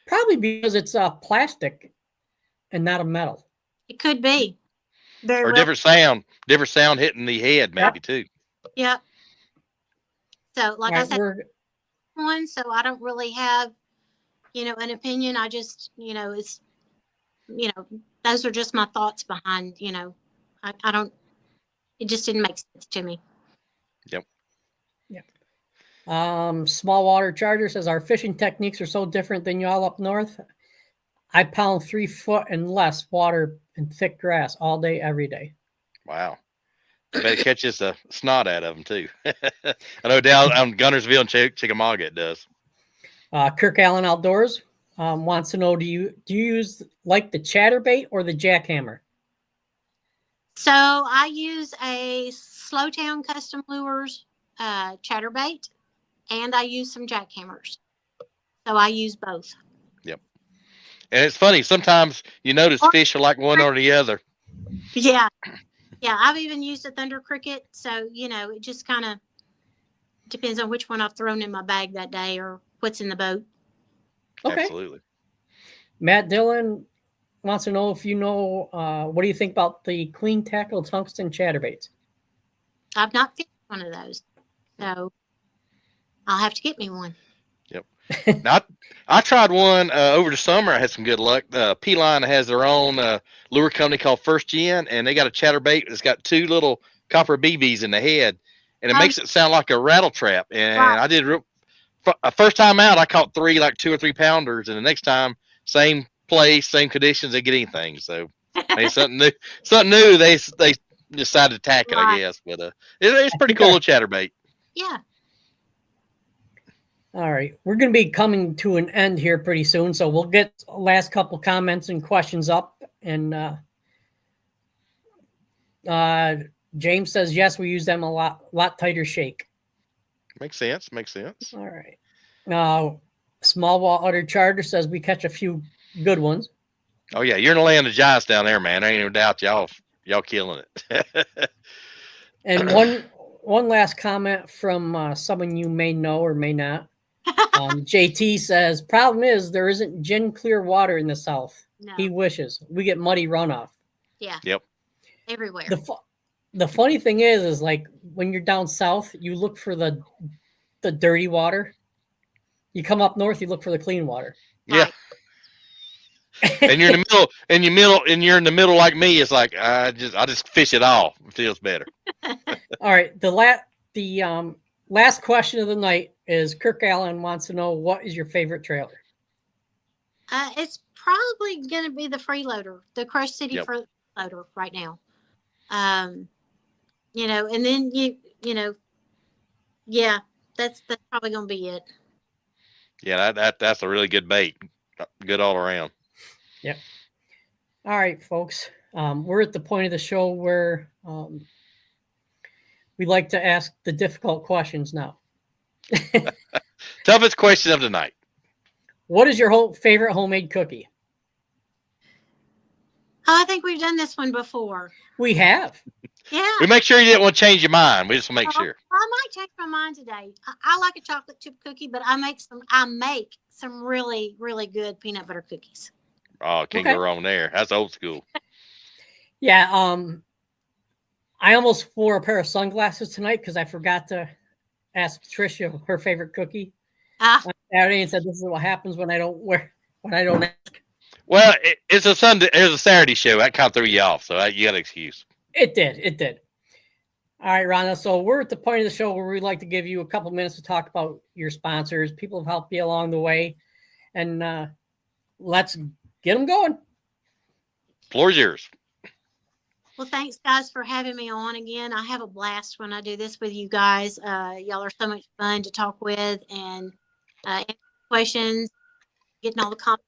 probably because it's plastic and not a metal. It could be. Or different sound hitting the head, maybe too. Yep. So, like I said, so I don't really have, an opinion. I just, it's, those are just my thoughts behind, I don't. It just didn't make sense to me. Yep. Small Water Charter says our fishing techniques are so different than y'all up north. I pound 3 foot and less water in thick grass all day, every day. Wow. I bet it catches the snot out of them too. I know down on Gunnersville and Chickamauga it does. Kirk Allen Outdoors wants to know: Do you use like the chatterbait or the jackhammer? So I use a Slowtown Custom Lures chatterbait, and I use some jackhammers. So I use both. Yep. And it's funny. Sometimes you notice fish are like one or the other. Yeah. Yeah. I've even used a Thunder Cricket. So, it just kind of depends on which one I've thrown in my bag that day or what's in the boat. Okay. Absolutely. Matt Dillon wants to know if you know, what do you think about the clean tackle tungsten chatterbaits? I've not fished one of those. So I'll have to get me one. Yep. Now, I tried one over the summer. I had some good luck. P-Line has their own lure company called First Gen, and they got a chatterbait that's got two little copper BBs in the head, and it makes it sound like a rattle trap. And I did first time out, I caught 3 like 2 or 3 pounders, and the next time, same place, same conditions, they get anything. So maybe something new. Something new. They decided to tack it, I guess. But it's pretty cool little chatterbait. Yeah. All right. We're going to be coming to an end here pretty soon, so we'll get last couple comments and questions up. And James says, yes, we use them a lot tighter shake. Makes sense. All right. Now, Small Water Charter says we catch a few good ones. Oh, yeah. You're in the land of giants down there, man. There ain't no doubt y'all killing it. And one last comment from someone you may know or may not. JT says, problem is there isn't gin clear water in the South. No. He wishes. We get muddy runoff. Yeah. Yep. Everywhere. The funny thing is like when you're down south, you look for the dirty water. You come up north, you look for the clean water. Yeah. And you're in the middle, and you're in the middle like me. It's like I just fish it all. It feels better. All right. The last question of the night is Kirk Allen wants to know, what is your favorite trailer? It's probably going to be the freeloader, the Crush City freeloader right now. And then yeah, that's probably going to be it. Yeah, that's a really good bait. Good all around. Yep. All right, folks. We're at the point of the show where we like to ask the difficult questions now. Toughest question of the night. What is your favorite homemade cookie? Oh, I think we've done this one before. We have. Yeah. We make sure you didn't want to change your mind. We just want to make sure. I might change my mind today. I like a chocolate chip cookie, but I make some really, really good peanut butter cookies. Oh, can't go wrong there. That's old school. Yeah. I almost wore a pair of sunglasses tonight because I forgot to ask Tricia her favorite cookie. Saturday and said, "This is what happens when I don't ask." Well, it's a Saturday show. That kind of threw you off, so you got an excuse. It did. All right, Rhonda. So we're at the point of the show where we'd like to give you a couple minutes to talk about your sponsors. People have helped you along the way, and let's get them going. Floor's yours. Well, thanks, guys, for having me on again. I have a blast when I do this with you guys. Y'all are so much fun to talk with and answer questions, getting all the comments,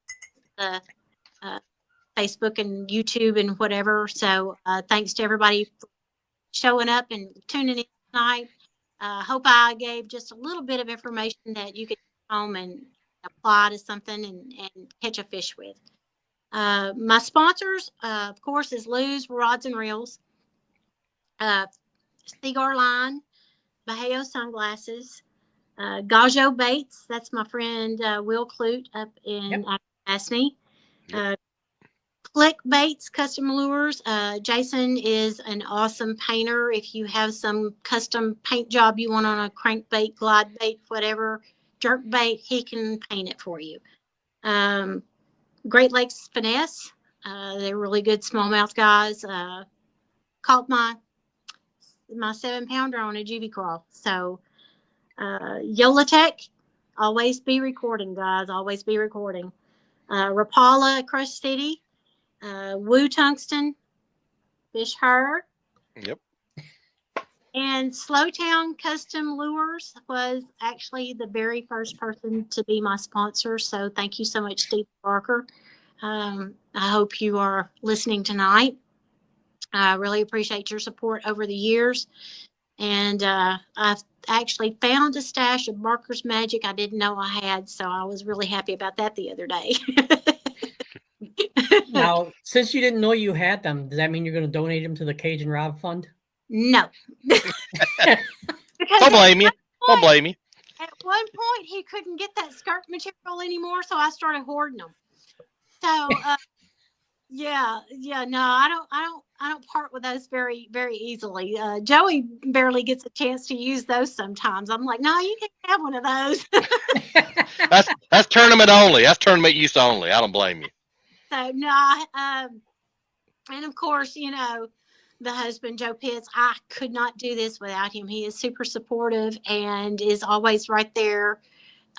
Facebook and YouTube and whatever. So thanks to everybody for showing up and tuning in tonight. Hope I gave just a little bit of information that you could take home and apply to something and catch a fish with. My sponsors, of course, is Lou's Rods and Reels, Cigar Line, Baheo Sunglasses, Gajo Baits. That's my friend Will Clute up in Asney. Click Baits Custom Lures. Jason is an awesome painter. If you have some custom paint job you want on a crankbait, glide bait, whatever, jerk bait, he can paint it for you. Great Lakes Finesse. They're really good smallmouth guys. Caught my 7-pounder on a juvie crawl. So Yolatech, always be recording, guys. Always be recording. Rapala, Crush City. Woo Tungsten, Fish Her. Yep. And Slowtown Custom Lures was actually the very first person to be my sponsor. So thank you so much, Steve Barker. I hope you are listening tonight. I really appreciate your support over the years. And I've actually found a stash of Barker's Magic I didn't know I had. So I was really happy about that the other day. Now, since you didn't know you had them, does that mean you're going to donate them to the Cage and Rob Fund? No. Don't blame you. Don't blame you. At one point, he couldn't get that skirt material anymore, so I started hoarding them. So, yeah, no, I don't part with those very, very easily. Joey barely gets a chance to use those sometimes. I'm like, no, you can have one of those. That's tournament only. That's tournament use only. I don't blame you. So no, and of course, you know, the husband, Joe Pitts, I could not do this without him. He is super supportive and is always right there.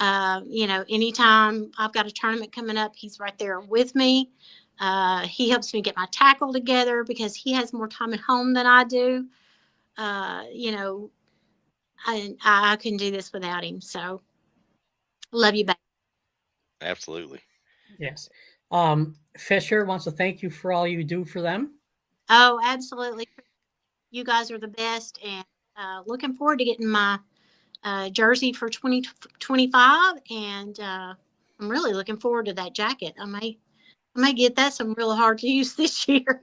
You know, anytime I've got a tournament coming up, he's right there with me. He helps me get my tackle together because he has more time at home than I do. You know, I couldn't do this without him. So love you back. Absolutely. Yes. Fisher wants to thank you for all you do for them. Oh, absolutely. You guys are the best, and looking forward to getting my jersey for 2025, and I'm really looking forward to that jacket. I may get that some real hard to use this year.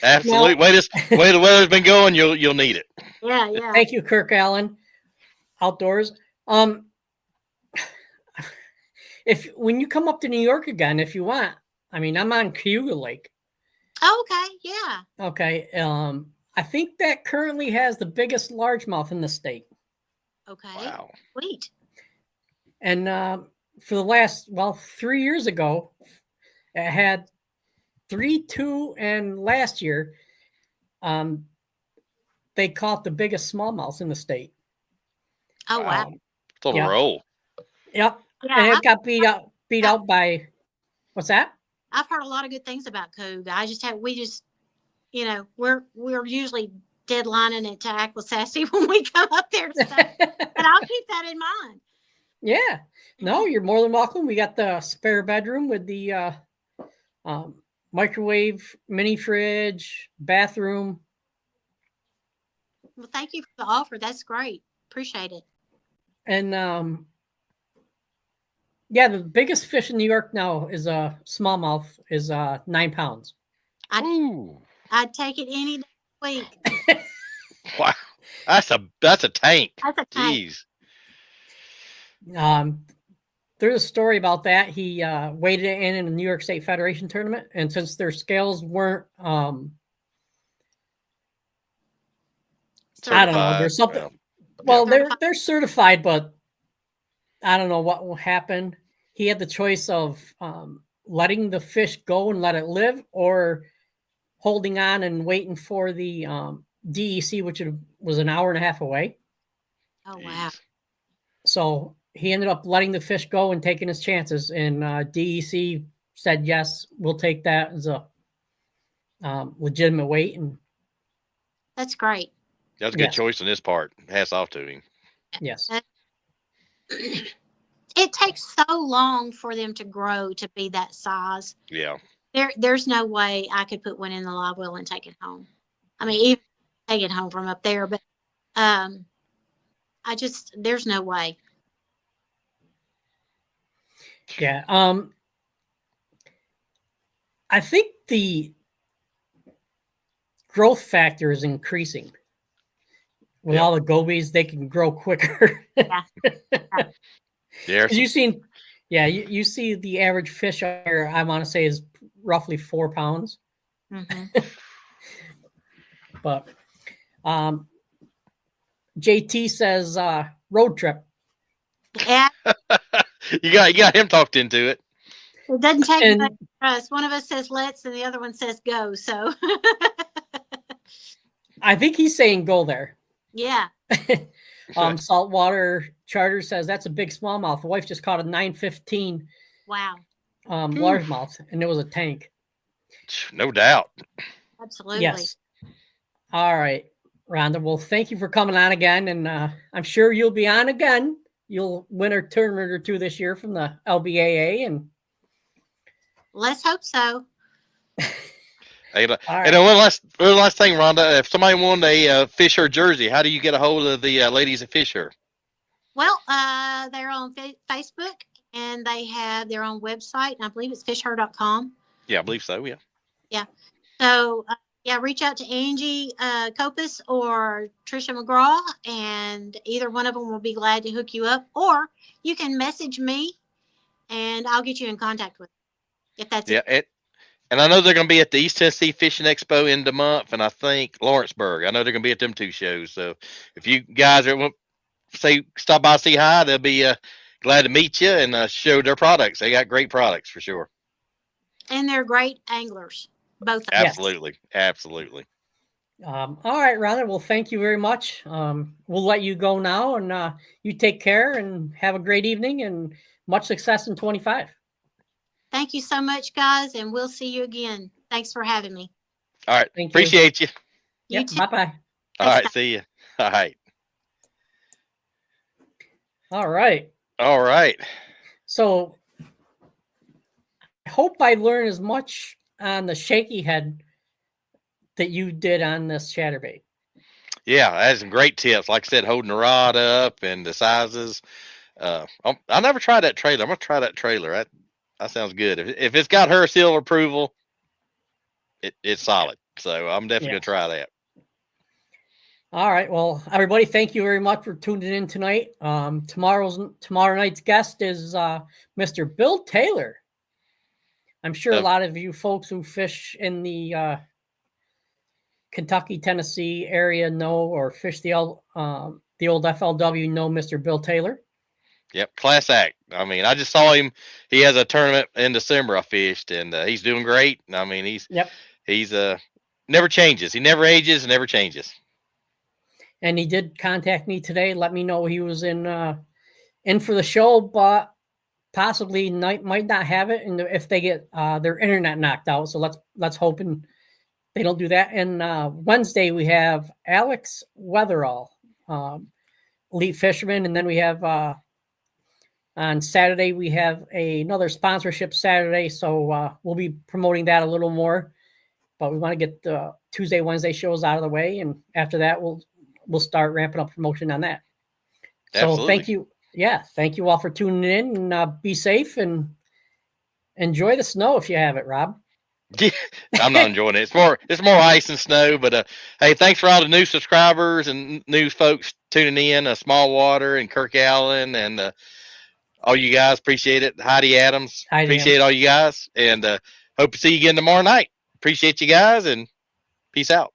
Absolutely. Way the weather's been going, you'll need it. Yeah. Thank you, Kirk Allen. Outdoors. If when you come up to New York again, if you want, I mean, I'm on Cayuga Lake. Oh, okay. Yeah. Okay. I think that currently has the biggest largemouth in the state. Okay. Wow. Sweet. And for the last 3 years ago, it had 3, 2, and last year, they caught the biggest smallmouth in the state. Oh wow. It's on a roll. Yep. Yeah, And it got beat out by what's that? I've heard a lot of good things about Cayuga. We just, you know, we're usually deadlining it to act with Sassy when we come up there. So, but I'll keep that in mind. Yeah. No, you're more than welcome. We got the spare bedroom with the microwave, mini fridge, bathroom. Well, thank you for the offer. That's great. Appreciate it. And yeah, the biggest fish in New York now is a smallmouth is 9 pounds. I'd take it any day of the week. Wow. That's a tank. That's a tank. Jeez. There's a story about that. He weighed it in a New York State Federation tournament, and since their scales weren't I don't know, there's something they're certified, but I don't know what will happen. He had the choice of letting the fish go and let it live, or holding on and waiting for the DEC, which was an hour and a half away. Oh wow. So he ended up letting the fish go and taking his chances, and DEC said, yes, we'll take that as a legitimate weight. And that's great. That's a good choice on his part. Hats off to him. Yes. It takes so long for them to grow to be that size. Yeah. There's no way I could put one in the live well and take it home. I mean, even take it home from up there, but there's no way. Yeah. I think the growth factor is increasing. With all the gobies, they can grow quicker. Yeah. Yeah. You see the average fish here, I want to say, is roughly 4 pounds. Mm-hmm. But JT says road trip. Yeah. you got him talked into it. It doesn't take much for us. One of us says let's and the other one says go. So I think he's saying go there. Yeah. Saltwater Charter says that's a big smallmouth. The wife just caught a 915. Wow. Largemouth, and it was a tank. No doubt. Absolutely. Yes. All right. Rhonda. Well, thank you for coming on again, and I'm sure you'll be on again. You'll win a tournament or two this year from the LBAA, and Let's hope so. Hey, all right. and one last thing, Rhonda. If somebody wanted a Fisher jersey, how do you get a hold of the ladies at Fisher? Well, they're on Facebook, and they have their own website, and I believe it's fishher.com. Yeah, I believe so. Yeah. Yeah. So, yeah, reach out to Angie Copus or Trisha McGraw, and either one of them will be glad to hook you up. Or you can message me, and I'll get you in contact with you, if that's it. And I know they're going to be at the East Tennessee Fishing Expo end of the month, and I think Lawrenceburg. I know they're going to be at them 2 shows. So if you guys stop by, say hi, they'll be glad to meet you and show their products. They got great products for sure. And they're great anglers, both of them. Absolutely. Absolutely. All right, Rhonda. Well, thank you very much. We'll let you go now, and you take care and have a great evening and much success in 25. Thank you so much, guys, and we'll see you again. Thanks for having me. All right. Thank you. Appreciate you. You Yep. too. Bye-bye. All right. See you. All right. All right. All right. So I hope I learned as much on the shaky head that you did on this chatterbait. Yeah, I had some great tips. Like I said, holding the rod up and the sizes. I never tried that trailer. I'm gonna try that trailer. That sounds good. If it's got her seal of approval, it's solid. So I'm definitely gonna try that. All right. Well, everybody, thank you very much for tuning in tonight. Tomorrow night's guest is Mr. Bill Taylor. I'm sure a lot of you folks who fish in the Kentucky, Tennessee area know, or fish the old FLW know Mr. Bill Taylor. Yep, class act. I mean, I just saw him. He has a tournament in December I fished, and he's doing great. I mean, he's never changes. He never ages and never changes. And he did contact me today, let me know he was in for the show, but possibly might not have it, and if they get their internet knocked out. So let's hope they don't do that. And Wednesday we have Alex Weatherall, elite fisherman, and then we have on Saturday we have another sponsorship Saturday. So we'll be promoting that a little more, but we want to get the Tuesday, Wednesday shows out of the way, and after that we'll start ramping up promotion on that. Absolutely. So thank you. Yeah, thank you all for tuning in, and be safe and enjoy the snow if you have it, Rob. Yeah, I'm not enjoying it. It's more ice and snow. But hey, thanks for all the new subscribers and new folks tuning in. Small Water and Kirk Allen and all you guys, appreciate it. Heidi Adams, appreciate all you guys, and hope to see you again tomorrow night. Appreciate you guys, and peace out.